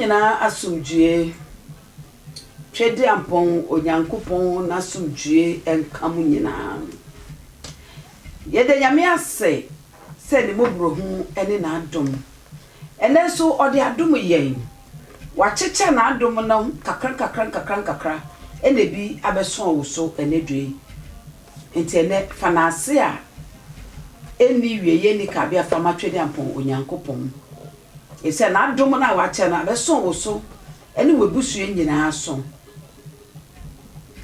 Nyina asumdue twede ampon onyankopon na asumdue enkam nyina yede nyame ase se ne mobrohu ene na adom ene so ode adom yen wachecha na adom na kakra ene bi abeso wo so ene dwe enti ene fanase a eni wieye ni ka bia fama twede ampon onyankopon ese na adom na wache na beso wo so ene webusue nyina aso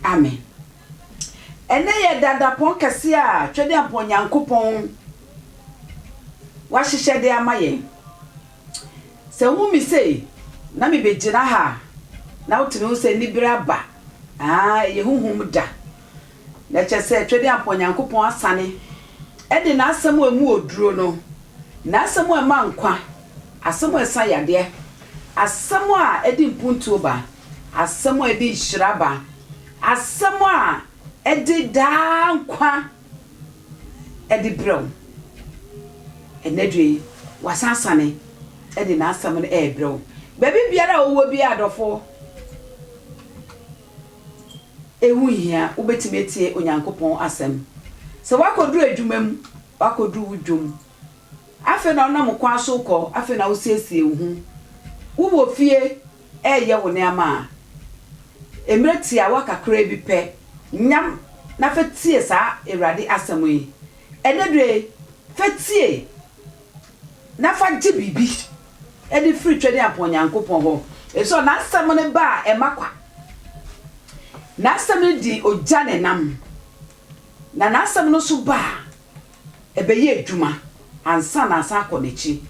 amen ene ye dada pon kese a twede ampon nyankopon wa hihye de amaye se hu mi sei na me begina ha na wotimi se ni braba ye huhum da na chese twede ampon nyankopon asane ede na asem emu oduro no na asem ema nkwa asem esa yade asem a edi mpuntu ba asem a edi shiraba asem a edi da nkwa edi brew enedwe wasansane edi na asem no brew bebi biara owo bi adofo ehu hia ubetimetie onyankopon asem se wakodru adwumam wakodru wudwum afi na ona mkwa so ko afi na osiesie hu wo fie eye wo ne ama emreti a wakakra bi pe nyam na fetie sa ewrade asem yi enedwe fetie na fa gye bibi edi free twede ampon nyankopon ho eso na asem ne ba emakwa na asem ne di ojane nam na asem no so ba ebeye adwuma ansa na asa akonechi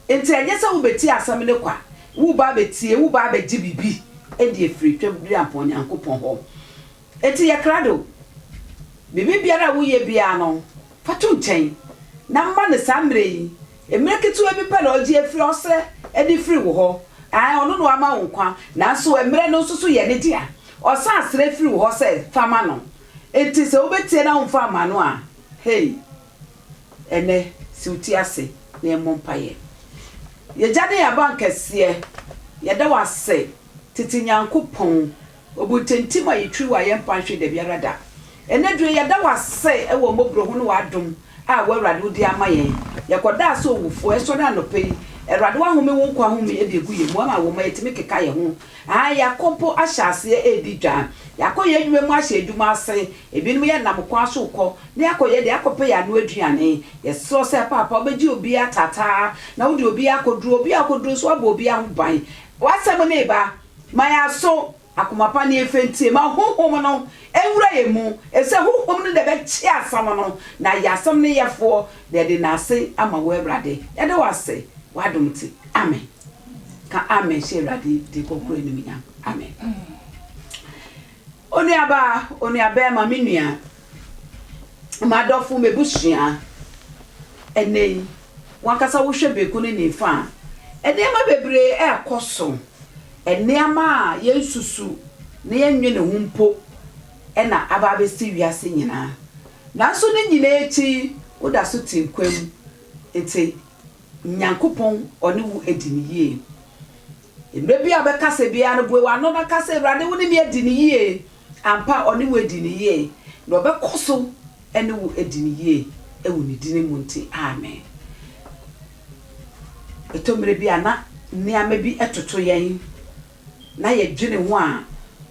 enti enye se wo beti asem ne kwa wo ba betie wo ba be bibi edi free twede ampon nyankopon ho enti ye krado bibi biara wo ye bia no fatu nchen na mma ne samre yi emreketu ebi pe na oje free osre edi free wo ho ono no ama wo kwa na so emre no susu ye ne dia osa asre free wo ho se fama no enti se wo betie na wo fama no a hey ene siuti ase na emompaye ye jade ya bankese ye da wase titi nyankopon obutentima yitwi wa ye mpanhwe da biara da ene dwe ye da wase e wo mobrohu no wadom a wawrade odi amaye ye koda so wufo eso na no pei erade wa home wo kwa home e de gu ye mu ama wo ma yetimi keka ye ho ya kompo ahyase edi dwa yakoye adwuma mu ahye adwuma ase ebinum ye nam kwa so ko na yakoye de akope ya no aduane ye so se papa obeji obi atata na wodi obi akoduro so aba obi ahuban wasem ne ba maya so akomapa ne efentie ma hohom no ewura ye mu ese hohom no de be chi asam no na yasam ne yefo de na ase ama wo ebrade ye de wase wadomti amen ka amen she radi de kokoro ni minya amen oni aba ma menua madofo mebusua enei wankasa wo hwe beku ne nifa ene ma bebre ekoso ene ama yensusu na yenwe ne humpo ena aba besi wiase nyina nanso ne nyina echi woda so tinkwam ete nyankopon one wu ediniye emre bia be kase bia no bwe wa no na kase brade wo ne mi ediniye ampa one wu ediniye na obekoso ene wu ediniye ewu ni dini munti amen etomre bia na niame bi etoto yen na ye dwene ho a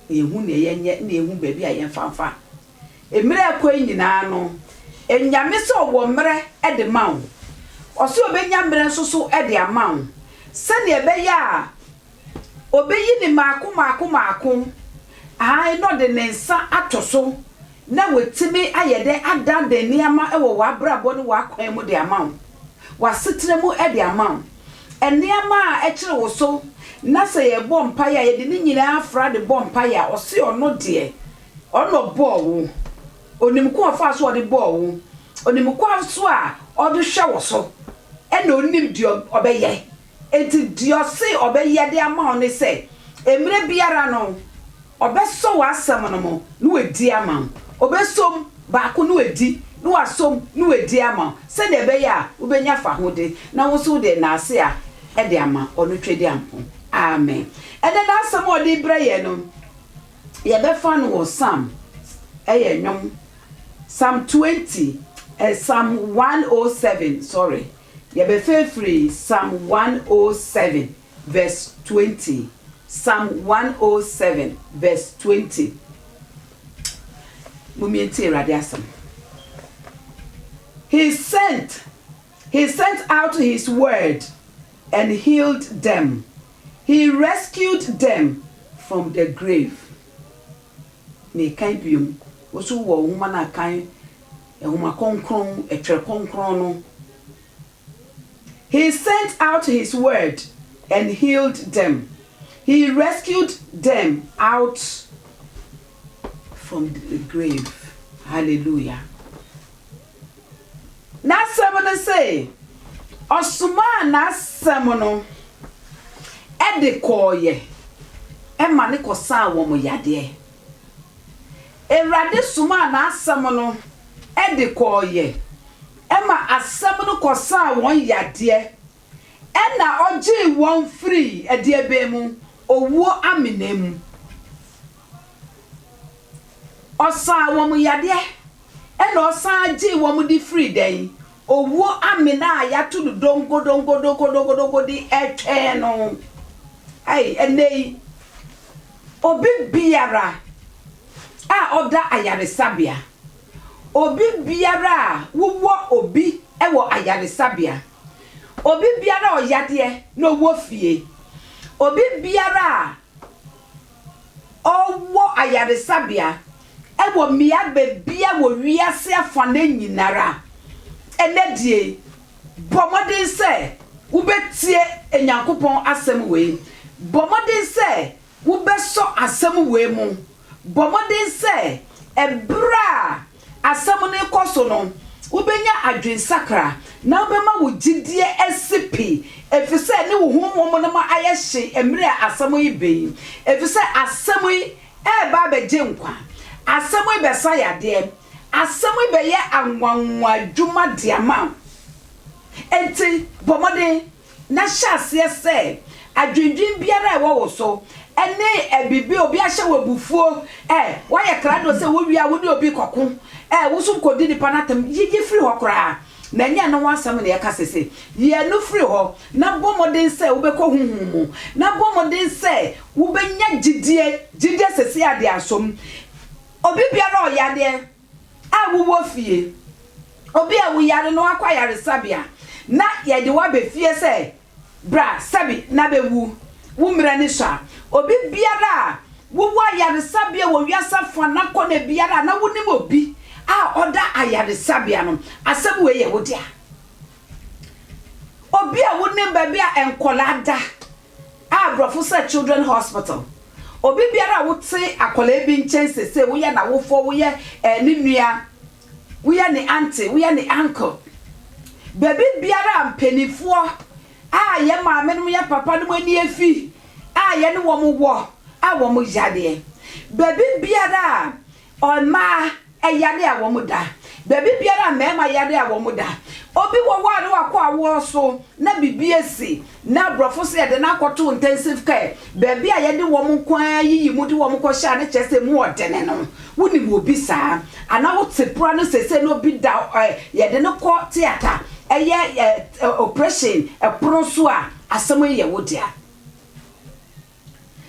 ye hu ne yenye na ehu ba bia yen fanfa emre akwa nyina no enyame so wo mre ede mawo oso obenya mre nso so ede amawo se ne ebeya a obeyi ni maako ai no de nensa atoso na wetimi ayede adande niama ewo wa brabo ne wa kwan mu de amawo wasetre mu ede amawo eniama a ekire wo so na se ye bompa ya ye de ni nyina afra de bompa ya ose ono de ono bowo onimko afa so de bowo onimko aso a odo hwe wo so ena onim di obeye enti di ose obeye de ama one se emre biara no obeso wasam no mo no wedi ama obesom ba ko no wedi no wasom no wedi ama se de be ya ubenya fa hode na wo so de na ase a e de ama ono twede ampo amen and then na some odi braye no ye be fa no wo Psalm nyom Psalm 20 Psalm 107 sorry ye be free Psalm 107 verse 20 Psalm 107 verse 20 Mumienti radiasam He sent out his word and healed them. He rescued them from the grave. Ne kan biom woso wo huma na kan huma konkron etwer konkron no. He sent out his word and healed them. He rescued them out from the grave. Hallelujah. Na seven say osuma na semono ede koye e ma ne kosa wo mo yade Erade suma na semono ede koye e ma asem no kosa won yade e na oje won free ede ebe mu owo amenem osa wo mo yade e na osa je wo mo di free den owo amina ya tulu dongo di etwe no ai enei obi biara a oda ayaresabia obi biara wo obi ewo ayaresabia obi biara oyade no wo fie obi biara owo ayaresabia ewo mia bebia wo wiase afane nyinara enedie bomodin se wo betie enyankopon asem we bomodin se wo beso asem we mu bomodin se ebra asem ne koso no wo benya adwensakra na wo bema wo gidie esipi efise ne wo homo no ma ayehye emre asem yi be efise asem yi e ba beje nkwa asem yi be sayade asem yi be ye anwanwa dwuma diama enti bomode na hyase se adwendwen biara e wo so ene ebibi obi ahye wabufuo wa ye krado se wo wia wo di obi kokko wo so kodi ni panatam yigi free ho kra na nya no wasam na ye kasese ye no free ho na bomode se wo be ko huhumu na bomode se wo benya gidie sese ade asom obi biara o yade a wo fie obi a wo yare no akwa yare sabia na ye de wa be fie se bra sabi na be wu mra ni sha obi biara wo wa yare sabia wo wiasa fa na ko na biara na wonim obi a oda ayare sabia no asem we ye wo dia obi a wonim ba bia enkolada a brofo sa children hospital obi biara wo te akola bi nchense se wo ye na wo fo wo ye ni nua wo ye ni auntie wo ye ni uncle baby biara mpenifo a ye maame no ye papa no ani afi a ye ne wo mo wo a wo mo jade baby biara ma eyade a wo muda baby biara mema yade a wo muda obi wo ware wakọ awo so na bibiesi na brofo se de na akoto intensive care baby a yede wo mu kwan yiyi mu de wo mu ko sha ne chese mu odene no woni wo bi saa ana wo tepra no sese no bi da yede no ko theater eye operation pro so a asem ye wo dia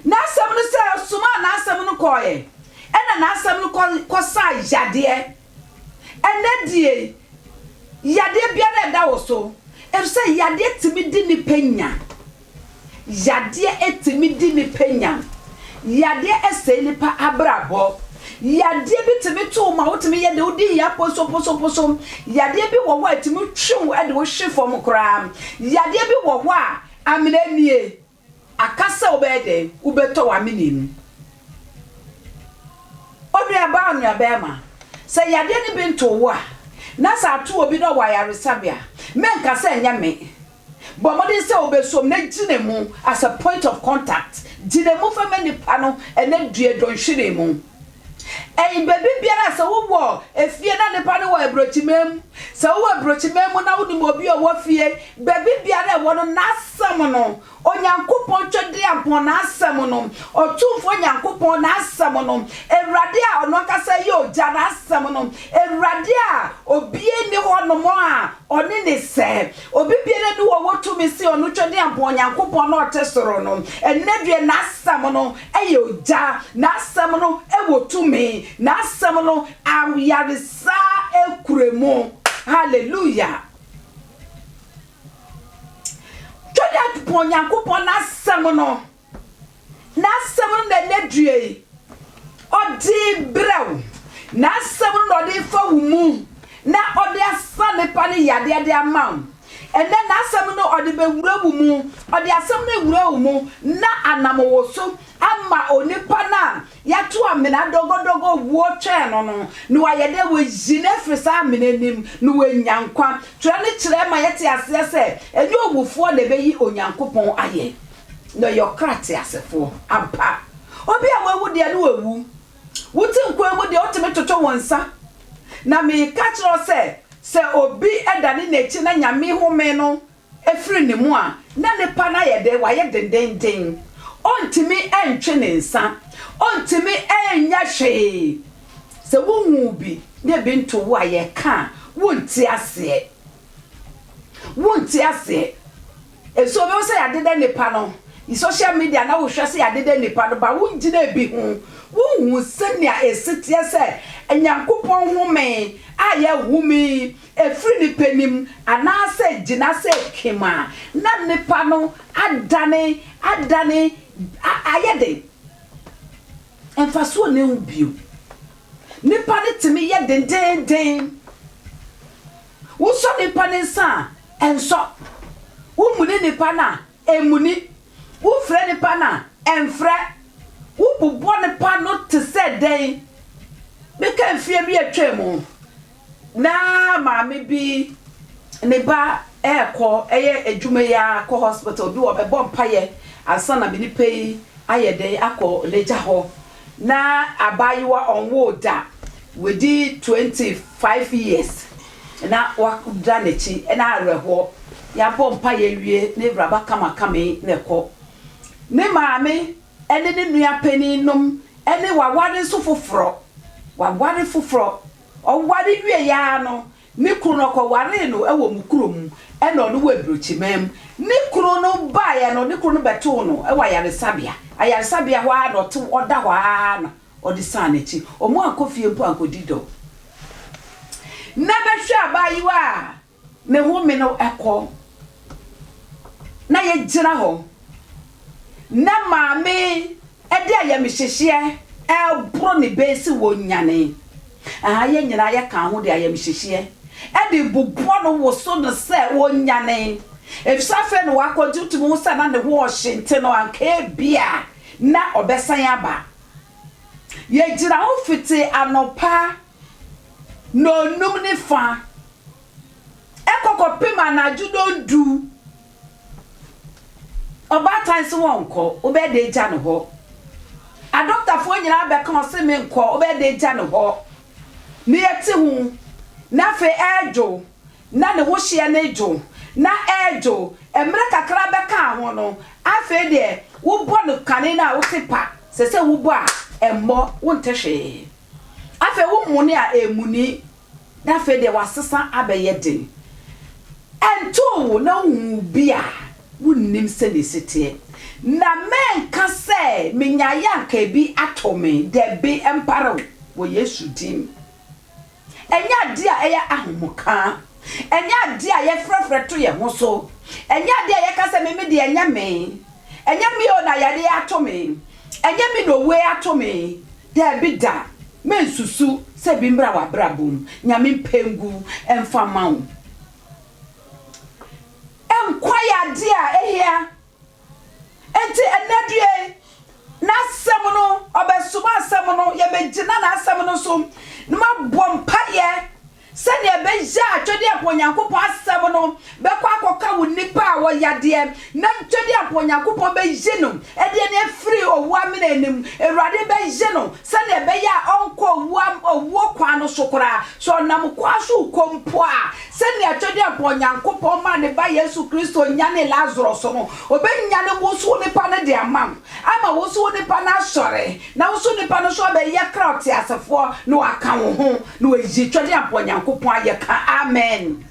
na asem no se suma na asem no ko ye ena na asem no ko sa yade ene die yade biara da wo so e say yade timi di ni penya yade etimi di ni penya yade ese ni pa abrabo yade bi timi to ma wotimi yade odi ya poso yade bi wo wa timi twu e de wo hwe fom kra yade bi wo wa amenanie akasa obede ubeto wa minim obi aba anu abema say yade ni bi nto wo na sa to obi no wa yaresabia menka se nya me bo mo dey say obesom na gine mu as a point of contact gine mu fa mani pa no ene due don hwire mu baby biara se wo efie na ne pa no wa ebrochimem se wo ebrochimem na wo ni mo bi o wo fie baby biara wo no nasam no onyankopon twede ampon na asam no otumfo onyankopon na asam no ewrade a ono kasa ye oja na asam no ewrade a obie ni ho no mo a oni ne se obi biara ni wo wotumi si ono twede ampon onyankopon na otesoro no enedue na asam no eye oja na asam no ewotumi na asam no awyaresa ekuremu hallelujah Jodia ponyankopon na asem no na nedue odi brew na asem no odi fa wumu na odi asane pa ne yade de amam ene na asem no odi bewura wumu odi asem no ewura wumu na anamo so ama onipa na yato amena dogodogo wo twa no wa yede we jine frisa amenanim no we nyankwa tura ne kire ma yete ase se enye ogufo de beyi onyankopon aye no yokrate asefo ampa obi a wewu de no wewu wuti nkwemu de otime toto wonsa na me ka kiro se obi edane na echi na nyame home no efiri ne mu a na ne pa na yede wa ye dendenden ontimi entwe ne nsa ontimi enya hwe se wonwu bi ne bi nto wo aye ka wonti ase eso be se yadede nipa no i social media na wo hwe se yadede nipa no ba wongina bi hu wonwu senia esitie se enyankopon home aye humi efri ni penim anase gina se kema na nipa no adane ayede emfaso ne ubio nipa ne timi ye den wo so nipa ne nsa enso wo muni nipa na emuni wo fre nipa na enfre wo bubo nipa no te se den me kan fie bi atwemu na maame bi ne ba eko eye adwuma ya ko hospital bi wo be bompaye asana bi ni pei ayede akọ leja ho na abayiwa onwo da wedi 25 years na wakuda nechi na areho ya bompa ye wie ne braba kama ne ko ne maame ene ne nua pani nom ene wawade so foforo owade wie ya no ne kunu no ko ware no ewo mukurom ene ono wabrochimem ne kunu no ba ya no ne kunu beto no ewa ayaresabia ho a no te oda ho a no odi sanechi omo akofie mpo ankodido na behwe abayiwa ne ho me no ekọ na ye gira ho na maame ede ayamhyehye bro ne besi wonyane ye nyina ye kan ho de ayamhyehye ede bubo no wo so no se wonyane efsafe no wakoju tumu sa na ne ho ohinte no anka bia na obesan aba ye gira ho fiti anopa no num ne fa ekokopima na judondu oba tan se wonko obede ja no ho a doctor doctor fo nyina be kan se me nko obe de gya ne ho ne yeti hu na fe ejo na ne wo hye na ejo na ejo emre kakra be kan ho no afe de wo bo no kane na wo tipa se wo bo a emmo wo ntehwe afe wo mune a emuni na fe de wasesa abeyede ento na hu bia wunnim se ne sete na menka se menyaya ka bi atome de be emparo wo Yesu dim enya dia eya ahomuka enya dia ye frefre to ye ho so enya dia ye ka se me de enya me o na yade atome enya me no we atome de bi da mensusu se bi mbra wa brabum nyame pengu emfa mawo enkwaya dia ehia enti enadue na semono obesuma semono ye begina na semono so nma bompa ye se ne beja atwede aponyankopon asemono be kwa akoka wo nipa wo yade na twede aponyankopon beje no e de ne free owu amenenim ewrade beje no se ne be ya onko owu kwa no sokora so nam kwa so kompo a se ne atwede aponyankopon ma ne ba Yesu Kristo nyane Lazarus no obenya ne woso nipa ne de amam ama woso nipa na sore na woso nipa no so be ye kraut asefo no aka wo ho no eji twede aponyankopon ayeka amen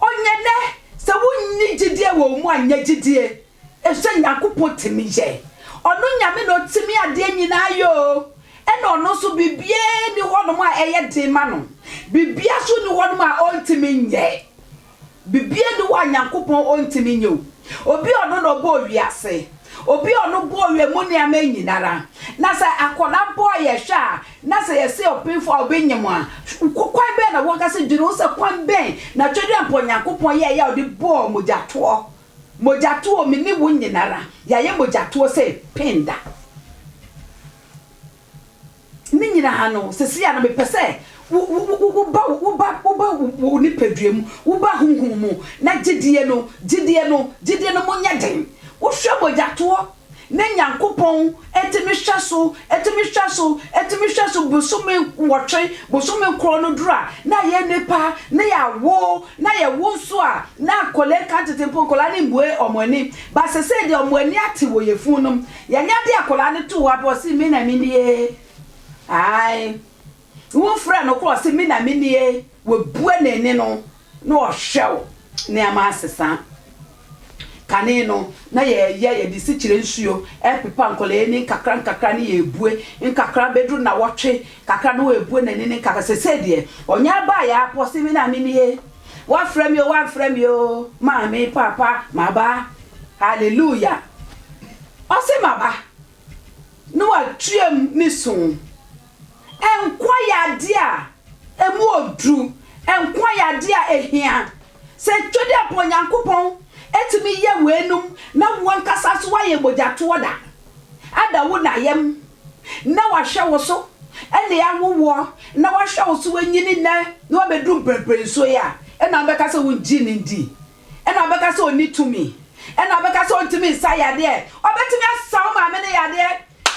onyene se wunni gidie wo mu anya gidie ehwe nyankopon timi ye ono nyame no timi ade nyina yo ena ono so bibie ni hono a eye de ma no bibia so ni hono a ontimi nye bibie ni wa nyankopon ontimi nye obi ono no bo wiase obi ono bo we mu ne amanyinara na se akona bo ye hwa na se ye se opinfo obenyem a kwan be na wonka se dwene se kwan be na twede amponyankopon ye ya odi bo mojato mi ni wunyinara ya ye mojato se pinda ni nyina ha no se se ya no mepese wo ni peduem wo ba hunhum na gidie no mo nya den wo hwe mojato na nyankopon etimi hwaso busumi wotwe busumi kro no dura na ye nepa na ya wo nso a na koleka tetempo kola ni mbue omwani ba sese de omwani ati wo yefun no ya nya de akola ne to wa bo si mi na mi nie ai wo fra no ko si mi na mi nie wo bue na ni no o hwew ne ama asesa kaneno na ye di sikire nsuo epepa nkole ni kakra ni ye bue nkakra bedru na wotwe kakra no ebue na ni kakra sese de onya ba ya posi mi na mi ni wa frem yo mami papa maba hallelujah ose maba no wa tuem ni sun enkwaya dia emu odru enkwaya dia ehia se twede aponyankopon etimi ye wenum na wankasa so waye mojato da ada wo na yem na wahwe wo so ene ya wowo na wahwe wo so wanyini na na obedum preparation ya ena beka se wo gini ndi ena beka se oni tumi ena beka se ontimi saya de obetimi asaw ma me ne ya de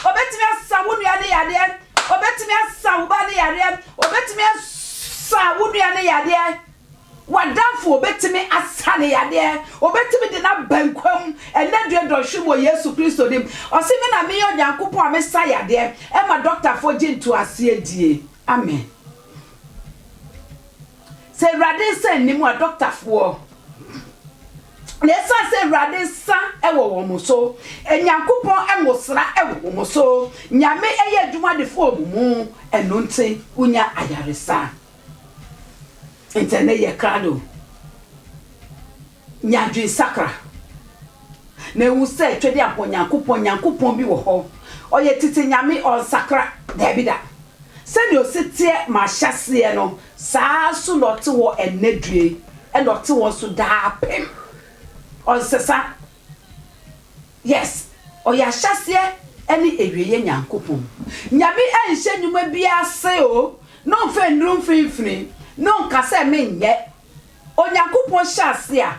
obetimi asaw wo nua ne ya de obetimi asaw ba ne ya de obetimi asaw wo nua ne ya de wadafo obetimi asane yade obetimi de na bankwam enadwe dohwemo Yesu Kristo dim osimi na me Onyankopon amesa yade e ma doctor fo gintu ase adie amen se rade se nimu a doctor fo le se rade sa e wo mo so Enyankopon enwosra e wo mo so nyame eye adwuma de fo mu enonte unya ayaresa intene ye krado nyadwe sakra na ewu se twede aponyankopon bi wo ho oye titi nyame on sakra debida se de osetie ma hyase no saa so lote wo enadue e lote wo so da pem on sesa yes oya hyase eni ewiye nyankopon nyame enhye nyuma bi ase o no fe ndrum finfini no nkase menye Onyankopon hyase a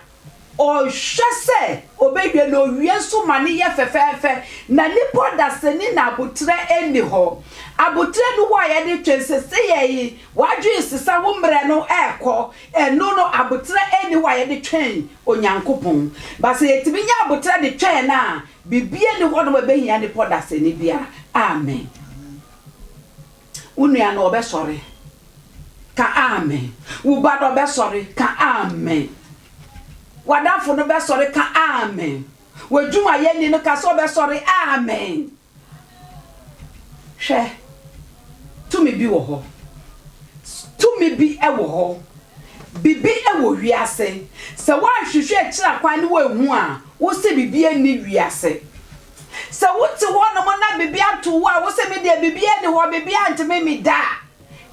o hwese obedwe no wienso mane ye fefefe na nipo daseni na abotre eni ho abotre no wa ye de twensese ye wadwe sisa wo mre no ekọ eno no abotre eni wa ye de twen onyankopon ba se yetimi nya abotre de twen na bibie ni ho no behia nipo daseni bia amen unua no obesore ka amen uba do besore ka amen wadafo no besore ka amen wadwuma yeni no ka so besore amen hwe tumi bi wo ho tumi bi e wo ho bibi e wo wiase se wanhwehwe kira kwan ne wahu a wo se bibi ani wiase se wote ho no mo na bibi ato wo a wo se me de bibi ani ho bibi antime mi da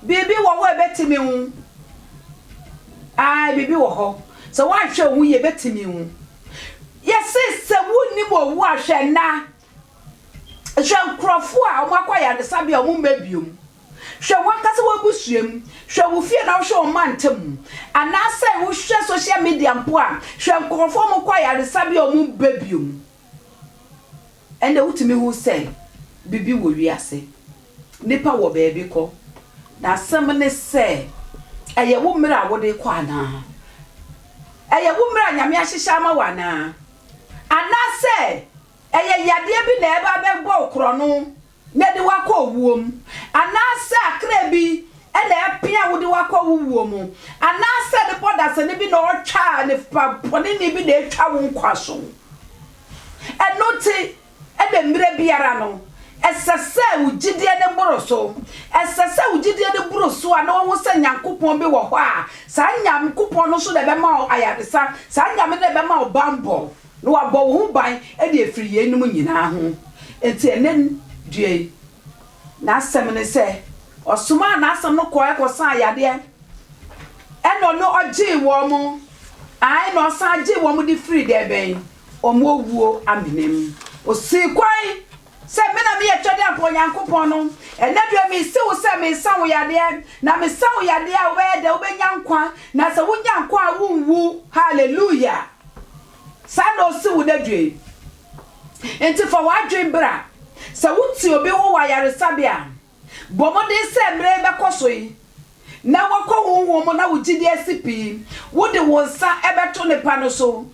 bibi wo wo ebetimi hu ai bibi wo ho se wanhwe hu ye betimi hu yesi se woni mo wu ahwe na hwe nkrofo a o makwaya de sabe o mu mebiom hwe wakase wo busuem hwe wo fie na wo hwe o mantem anase wo hwe social media mpo a hwe nkrofo mo kwaya de sabe o mu bebiom ende wutimi hu se bibi wo wiase nipa wo beebi ko na asem ne se eye wo mra wo de kwa na eye wo mra nyame ahyehya ma wana anase eye yade bi na eba bebo okro no na de wakọ owuom anase akra bi ele apia wo de wakọ owuom anase de podase ne bi na otwa ne poni ne bi na etwa wo nkwaso enoti ede mire biara no esese ugidie ne boroso esese ugidie ne boroso ana wo se nyankopon bi wo ho a sa nyankopon no so de be ma ayadesa sa nyame de be ma obambo no wabo wo ban e de efiri ye num nyina ho enti enen due na asem ne se osuma na asem no ko ekosa ayade eno no ogi wo mo ai no sa agi wo mo di free de ben omo wuo aminem osikwan se me na me ye twede apo nyankopon no enadua me se wo se me san wo yade na me san wo yade a we de wo benya nkwa na se wo nya nkwa a wonwu hallelujah sando si wo dadwe enti for wadwen bra se wo ti obi wo wayare sabia bomode se mre be kosoyi na wakọ wo mo na wo gidi asipi wo de wo nsa ebeto ne pa no so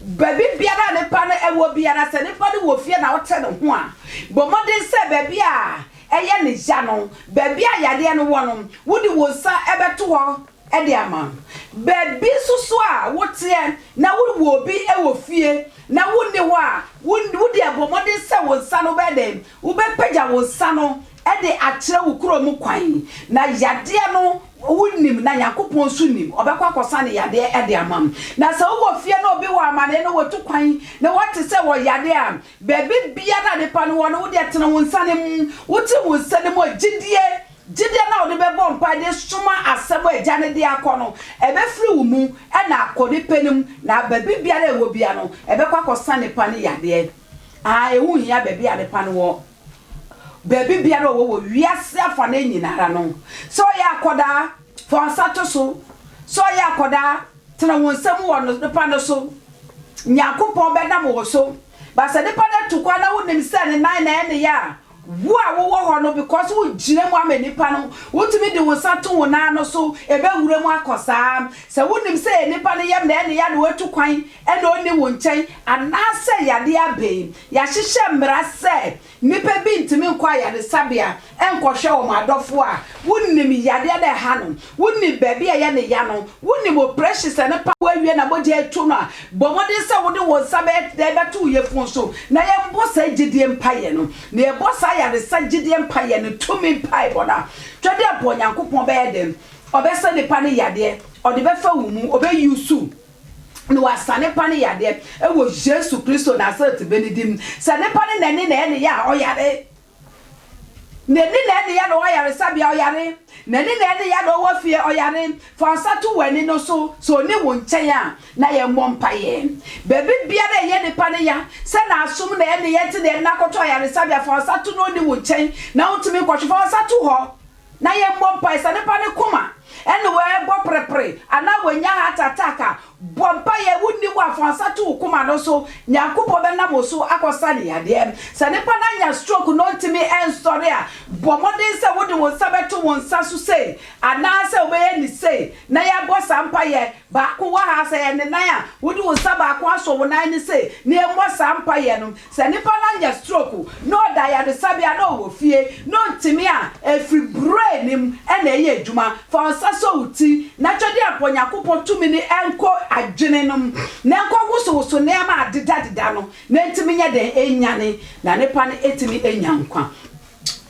baby biara ne pa no ewo biara se ne pa de wo fie na wo te ne ho a bomode se baby a eye ne ja no baby a yade no wo no wo de wo nsa ebeto ho e de ama baby susu a wo te na wo obi ewo fie na wo ne wo a wo de bomode se wo nsa no be dem wo be pagya wo nsa no e de akire wo kuro mu kwan na yade no wunim na yakopon sunim obekwa kosa ne yade e de amam na se wo fie na obi wa amane no wotu kwan na wate se wo yade a baby biara de pa no wo no wo de tena wo nsane mu wote wo nsane mu gidie na wo de be bom pa de suma asebo eja ne de akono ebe firi wo mu e na akode penim na baby biara e wo bia no ebekwa kosa ne pa ne yade ewu hia baby ade pa no wo baby biara wo wiase afa na nyinara no so ya akoda for sato so ya akoda tena wonsam wo no pa no so nyakopon be dam wo so ba se de pa na tukwa na wonim se ne nan na ene ya wo a wo ho no because wo gire mu amani pa no wotumi de wo sato wo na no so ebe wure mu akosa se wonim se ne pa ne yam na ene ya no watu kwan ene oni wo nchen anase yade abe ya hyehye mra se nipa bi ntimi nkwa yade sabia enkohwe wo madofo a wonim yade de ha no wonim baby a ye ne ya no wonim o precious ne pa wawie na boje etu no a bomode se wo de wo sabe de betu ye fun so na ye mbosa gidie mpaye no na ye bosa yade sa gidie mpaye no tumi mpaye bona twede apo nyankopon be yedem obese ne pa ne yade ode be fa wo mu obe yusu no wasane pa ne yade e wo Jesus Christo na sat benidim se ne pa ne nani na ene ya oyare nani na ene ya no oyare sabia oyare nani na ene ya no wafie oyare for satu wani no so ne wo nchen a na ye mompaye baby biara ye ne pa ne ya se na asum na ene ye te de na koto oyare sabia for satu no ne wo nchen na utumi kwhwe for satu ho na ye mompaye se ne pa ne kuma ene we bo prepare ana wanya heart attack bompa ye wunni wa afansa to kuma no so nyankopon be na mo so akosa ne yade se ne pa na nya stroke no ntimi en story a bomodin se wode won sabeto won saso sei ana se obeye ni sei na ya bossa mpaye ba ko wa ha se ne nan a wode won saba ko aso won nan ni sei ne e bossa mpaye no se ne pa na nya stroke no da ya de sabia no wo fie no ntimi a every brain nim e na ye adwuma fa saso uti na twede aponyakopon tumi ni enko adwene nom na enko guso ne ma adida no na ntimi nya den enyane na ne pa ne etimi enyankwa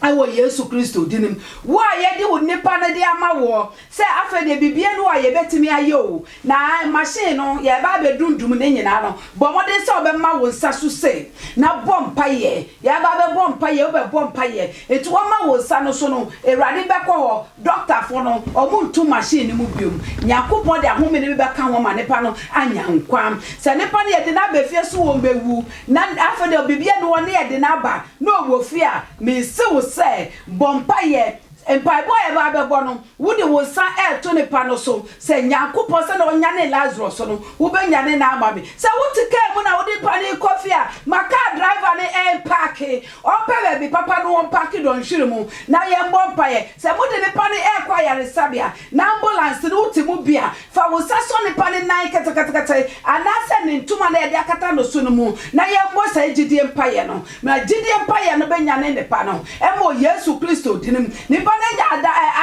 awo Yesu Kristo dinim wo ayede wo nipa ne de ama wo se afa de bibie no aye betimi aye o na machine no ye ba be dundum ne nyina no bomode se obema wo nsa so se na bompaye ye ba be bompaye wo be bompaye etu wo ma wo nsa no so no ewrade be ko ho doctor fo no omuntu machine mu biom nyakopon de ahome ne be ka ho ma nipa no anyankwam se nipa ne ye de na be fie so wo bewu na afa de bibie no ne ye de na ba no wo fie a me se wo say bompaye empaibo e ba bebo no wo de wo san e to ne pa no so se nyankopon se na onya ne Lazarus no wo be nya ne na amabe se wo tike mu na wo de pa ne coffee a maka driver ne e park o pe be papa no won park don hwire mu na ye bompaye se mo de ne pa ne e kwa yare sabia na ambulance no utimu bia fa wo saso ne pa ne nan kata ana se ne ntuma na e de akata no so no mu na ye mo sa gidie empaye no na gidie empaye no be nya ne pa no e mo Yesu Kristo dinim ni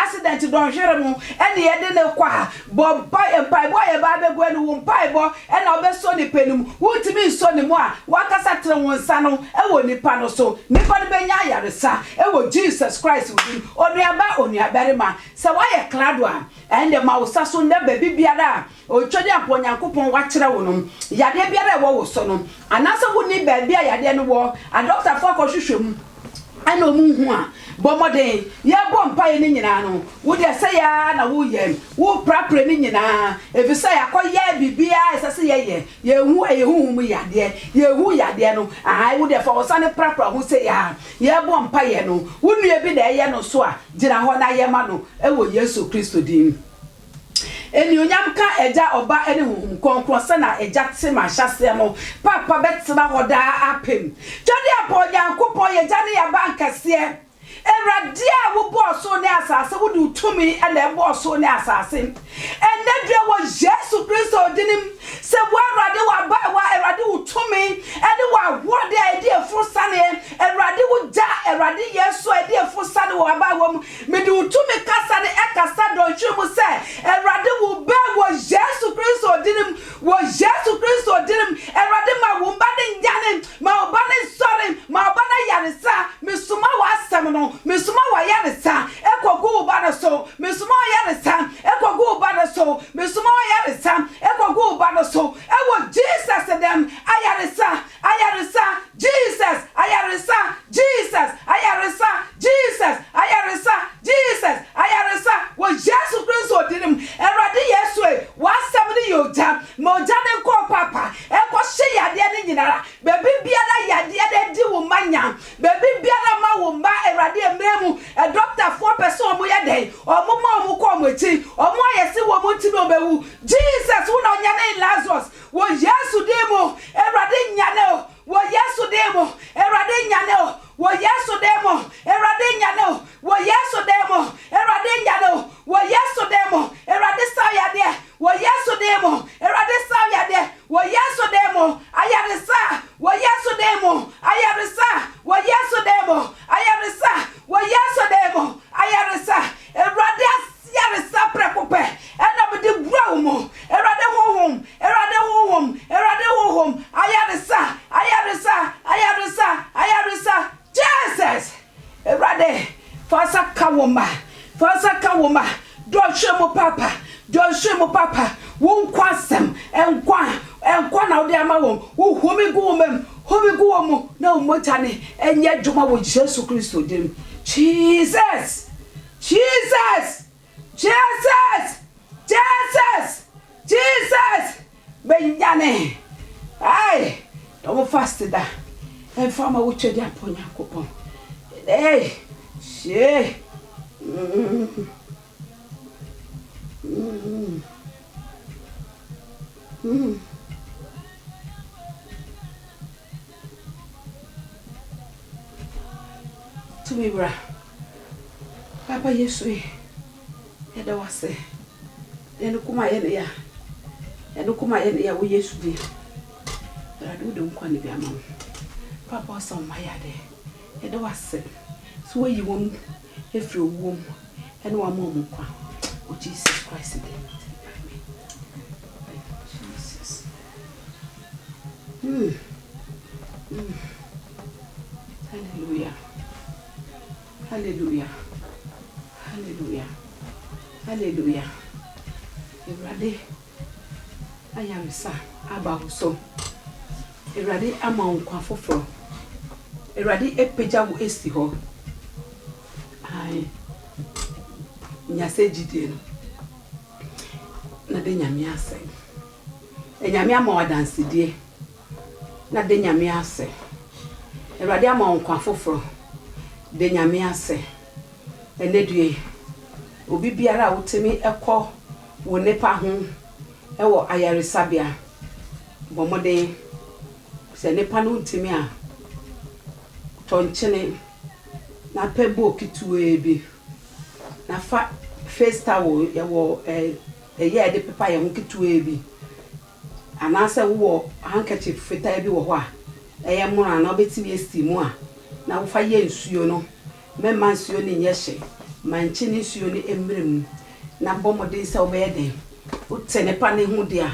accident don hwere mu ene ye de ne kwa bompaye ye ba be gwa no mpaye ene obeso ni penum wutimi so ni mu a wakasa tre won sa no e wo nipa no so nipa no be nya yaresa e wo Jesus Christ wudi onuabare ma se wa ye klado a ende ma wo sa so ne ba bibiara o twede aponyankopon wa kire wo no yade biara e wo so no anasa wo ni ba bia yade no wo a doctor for ko hwehwem ana omu hu a bomode ye bompaye ni nyina no wo de se ya na wo ye wo prapre ni nyina efisa ya koye bibia esese ye hu mu yade ye hu yade no ai wo de fa wo sane prapra hu se ya ye bompaye no wo nue bi da ye no so a gira ho na ye ma no e wo Yesu Kristo din eni onyam ka eja oba ene huhum konkro se na eja te ma hyase no papa betena hoda apem jodi aponyankopon ye jane ya bankase Erade a wo boss so ne asase wo du tumi e na boss so ne asase enne dwe wo Jesus Kristo dinim se wo erade wa ba wa erade wo tumi e de wa wode e de efusane erade wo ja erade Yesu e de efusane wo ba wo me de wo tumi kasa ne e kasa do hwemu se erade wo ba wo Jesus Kristo dinim wo Jesus Kristo dinim erade ma wo ba de njane ma wo ba ne sore ma wo ba na yaresa me suma wa asem no mesuma wa yaresa ekogu ba na so mesuma wa yaresa ekogu ba na so mesuma wa yaresa ekogu ba na so ewo Jesus dem ayaresa Jesus ayaresa wo Jesus Christ dinim erade Yesu e wa asem ni yoja moja ne ko papa eko hye yade ne nyinara bebi biara yade de di wo manya bebi biara ma wo mba erade emremu e doctor 4 person omo yade omo ma omo ko omo echi omo ayesi wo mo tibi obewu Jesus wo na nya ne Lazarus wo Yesu demo erade nyane o wo Yesu demo erade nyane o wo Yesu demo erade nyane o wo Yesu demo erade nyane o wo Yesu demo erade sayade wo Yesu demo erade sayade wo Yesu demo ayaresa wo Yesu demo ayaresa wo Yesu demo ayaresa wo Yesu demo ayaresa erade yaresa prekope ena be de bra mo erade honhom ayaresa Jesus erade fasa kawoma do hwemo papa wo nkwasem enkwa na ode ama wo homi gu mo na omotane enye dwuma wo Jesus Kristo dim Jesus benyane ai don't fast da en fama wo twede aponyankopon she to me bra papa yesu e da wase eno kuma ye ya eno kuma ye ya wo yesu di ra do de nkwa ne bi ama papa so ma ya de e da wase so yi won efri owom eno wa mo mo kwa o Jesus Christ de Jesus Hallelujah. Hallelujah. Hallelujah. Hallelujah. Erade ayarisa abahuso. Erade ama nkwa foforo. Erade epeja wo esi ho. Ai. Nyase jide no. Na de nyame ase. Enyame ama wadansidie. Na de nyame ase. Erade ama nkwa foforo. De nyame ase. Enedue obi biara a wotemi ekọ wo nepa ho ewo ayaresabia bomode se nepa no ntimi a tonchene na pebo kituwe bi na fa face towel ewo ye de pepa ye ho kituwe bi anase wo handkerchief feta bi wo ho a eye mura na obetimi esti mu a na wo fa ye nsuo no memma nsuo ni nyehye manchi ni nsuo ni emrem na bomode se obede utene pa ne hu dia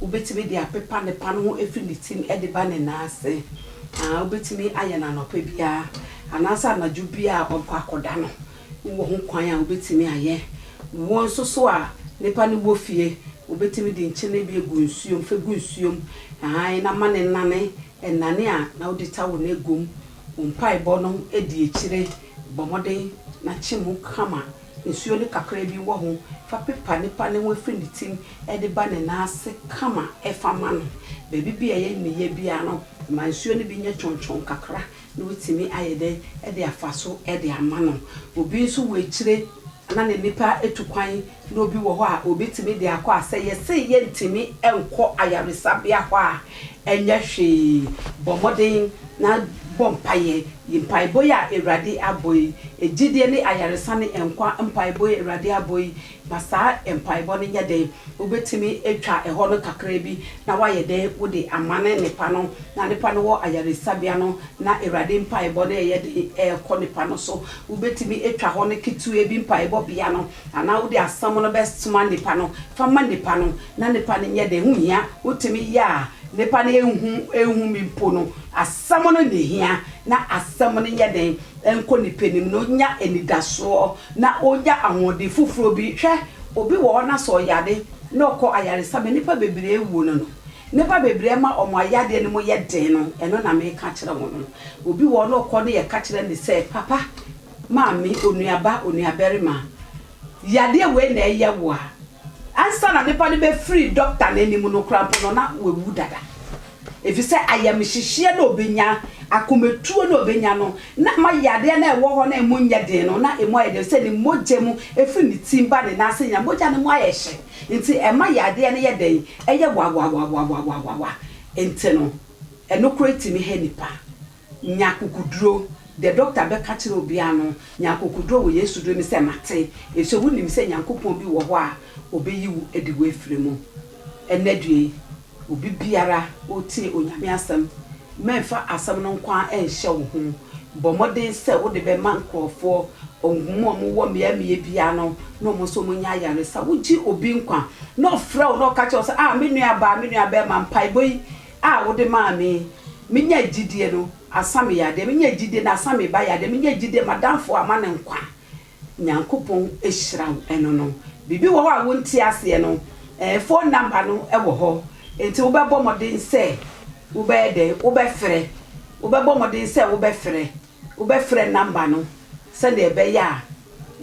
ubetimi dia pepa ne pa no ho efinitim ede ba ne na ase ubetimi aye na nopa bia anasa na jubia ompakoda no wo ho kwan a ubetimi aye won soso a ne pa ne wo fie ubetimi di nchene bi egu nsuo mfegu nsuo na mane nane enane a na odita wo na egum umpai bono edi ekire bomode na chimu kama nsuo ne kakra bi wo ho fa pepa ne pa ne ho efinitim ede ba ne na ase kama efama no bebi bia ye niye bia no ma nsuo ne bi nye chonchon kakra na wetimi ayede ede afaso ede amano obi nso wo ekire na ne nipa etukwan na obi wo ho a obetimi de akọ ase ye se ye ntimi enko ayaresabia ho a enye hwe bomode na bompaye yimpaiboya erade aboy ejidie ne ayaresane enkwa mpaiboy erade aboy basa empaibo ne nyede obetimi etwa eho no kakra bi na wayede wode amane nepa no na nepa no wo ayaresabia no na erade mpaibo ne yede ekọ nepa no so obetimi etwa ho ne kitue bi mpaibo bia no ana wode asam no bestuma nepa no fama nepa no na nepa ne nyede huhia wotimi ya nepa ne ehun mi mpo no asam no ne hia na asam no nyede enko nipenim no nya enidaso na onya ahode fufuro bi hwe obi wo na so yade na okọ ayaresa be nipa bebre ewu no nipa bebre ma omo ayade ne mo yede no eno na me ka kire wo no obi wo na okọ ne ye ka kire ne se papa maami onuaberima yade we na eye wo a ansa na nipa ne be free doctor na enimu no krampo no na wewu dada efise ayam hihie na obenya akometuo na obenya no na ma yade na ewo ho na emunya de no na emu ayede se ni mogemu efi ni timba ne na asenya moja ne mo ayehye nti e ma yade ne yede eye wa enti no eno create me henipa nyakukuduro the doctor be catch obi ano nyakukuduro wo Yesu do mi se mate e so wunim se nyankopon bi wo ho a obeyiwu ediwe fremu enadue obi biara oti onyame asem memfa asem no nkwa enhye wo ho bomode se wo de be mankrofo ongumo mo wo me bia no no mo so munya yaresa wo gi obi nkwa no fra no catch us menua ba ma mpaiboyi wo de ma menya gidie no asame yade menya gidie na asame ba yade menya gidie madamfo amane nkwa nyankopon ehira eno no bibi wo ho a wonti ase no phone number no e wo ho enti wo bebo modin se wo be de wo be frɛ wo bebo modin se wo be frɛ number no se de be ya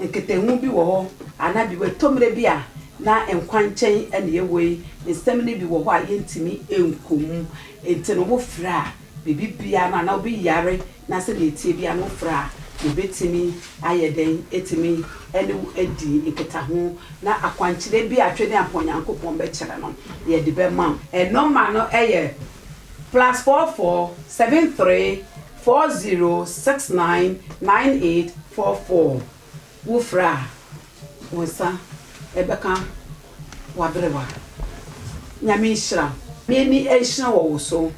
nketehu bi wo ho ana bi we tomre bi a na enkwanchen ene yewoi nsem ne bi wo ho a yentimi enkomu enti no wo frɛ a bibi bia na obi yare na se de tie bia no frɛ a obetimi ayeden etimi ene edi eketaho na akwankyere bi atwede amponyankopon be kire no ye de be ma no ma no eye +44 73 40699844 wofra wonsa ebeka wabrewa nyame hira me ni ehira wo so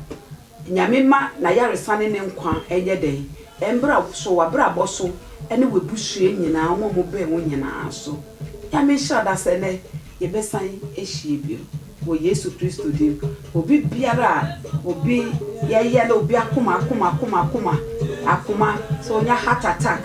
nyame ma na yaresane ne nkwa enye den embra so wabra boso ene webusue nyina wo mo be wo nyina so nyame hira da se ne yebesan ehie bio wo Yesu Kristo dim obi biara obi yeye na obi akoma so nya heart attack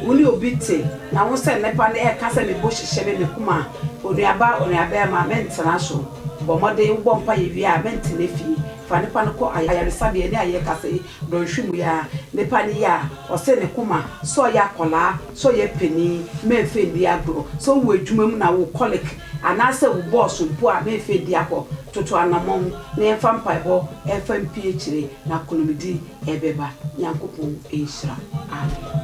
woni obi te na wo se nepa na e ka se me bo hihye me kuma onuaba ma mentena so bo mode wo mpa ye wi a mentena fi fa nepa no ko ayaresa be ni aye ka se do hwimu ya nepa ni ya o se ne kuma so ya kola so ya peni me fe ndi agro so wo adwuma mu na wo colic anase wo boss mpo a me fe ndi akọ toto anamon na emfa mpaibo emfa mpie na kolomidi ebeba nyankopon ehira amen.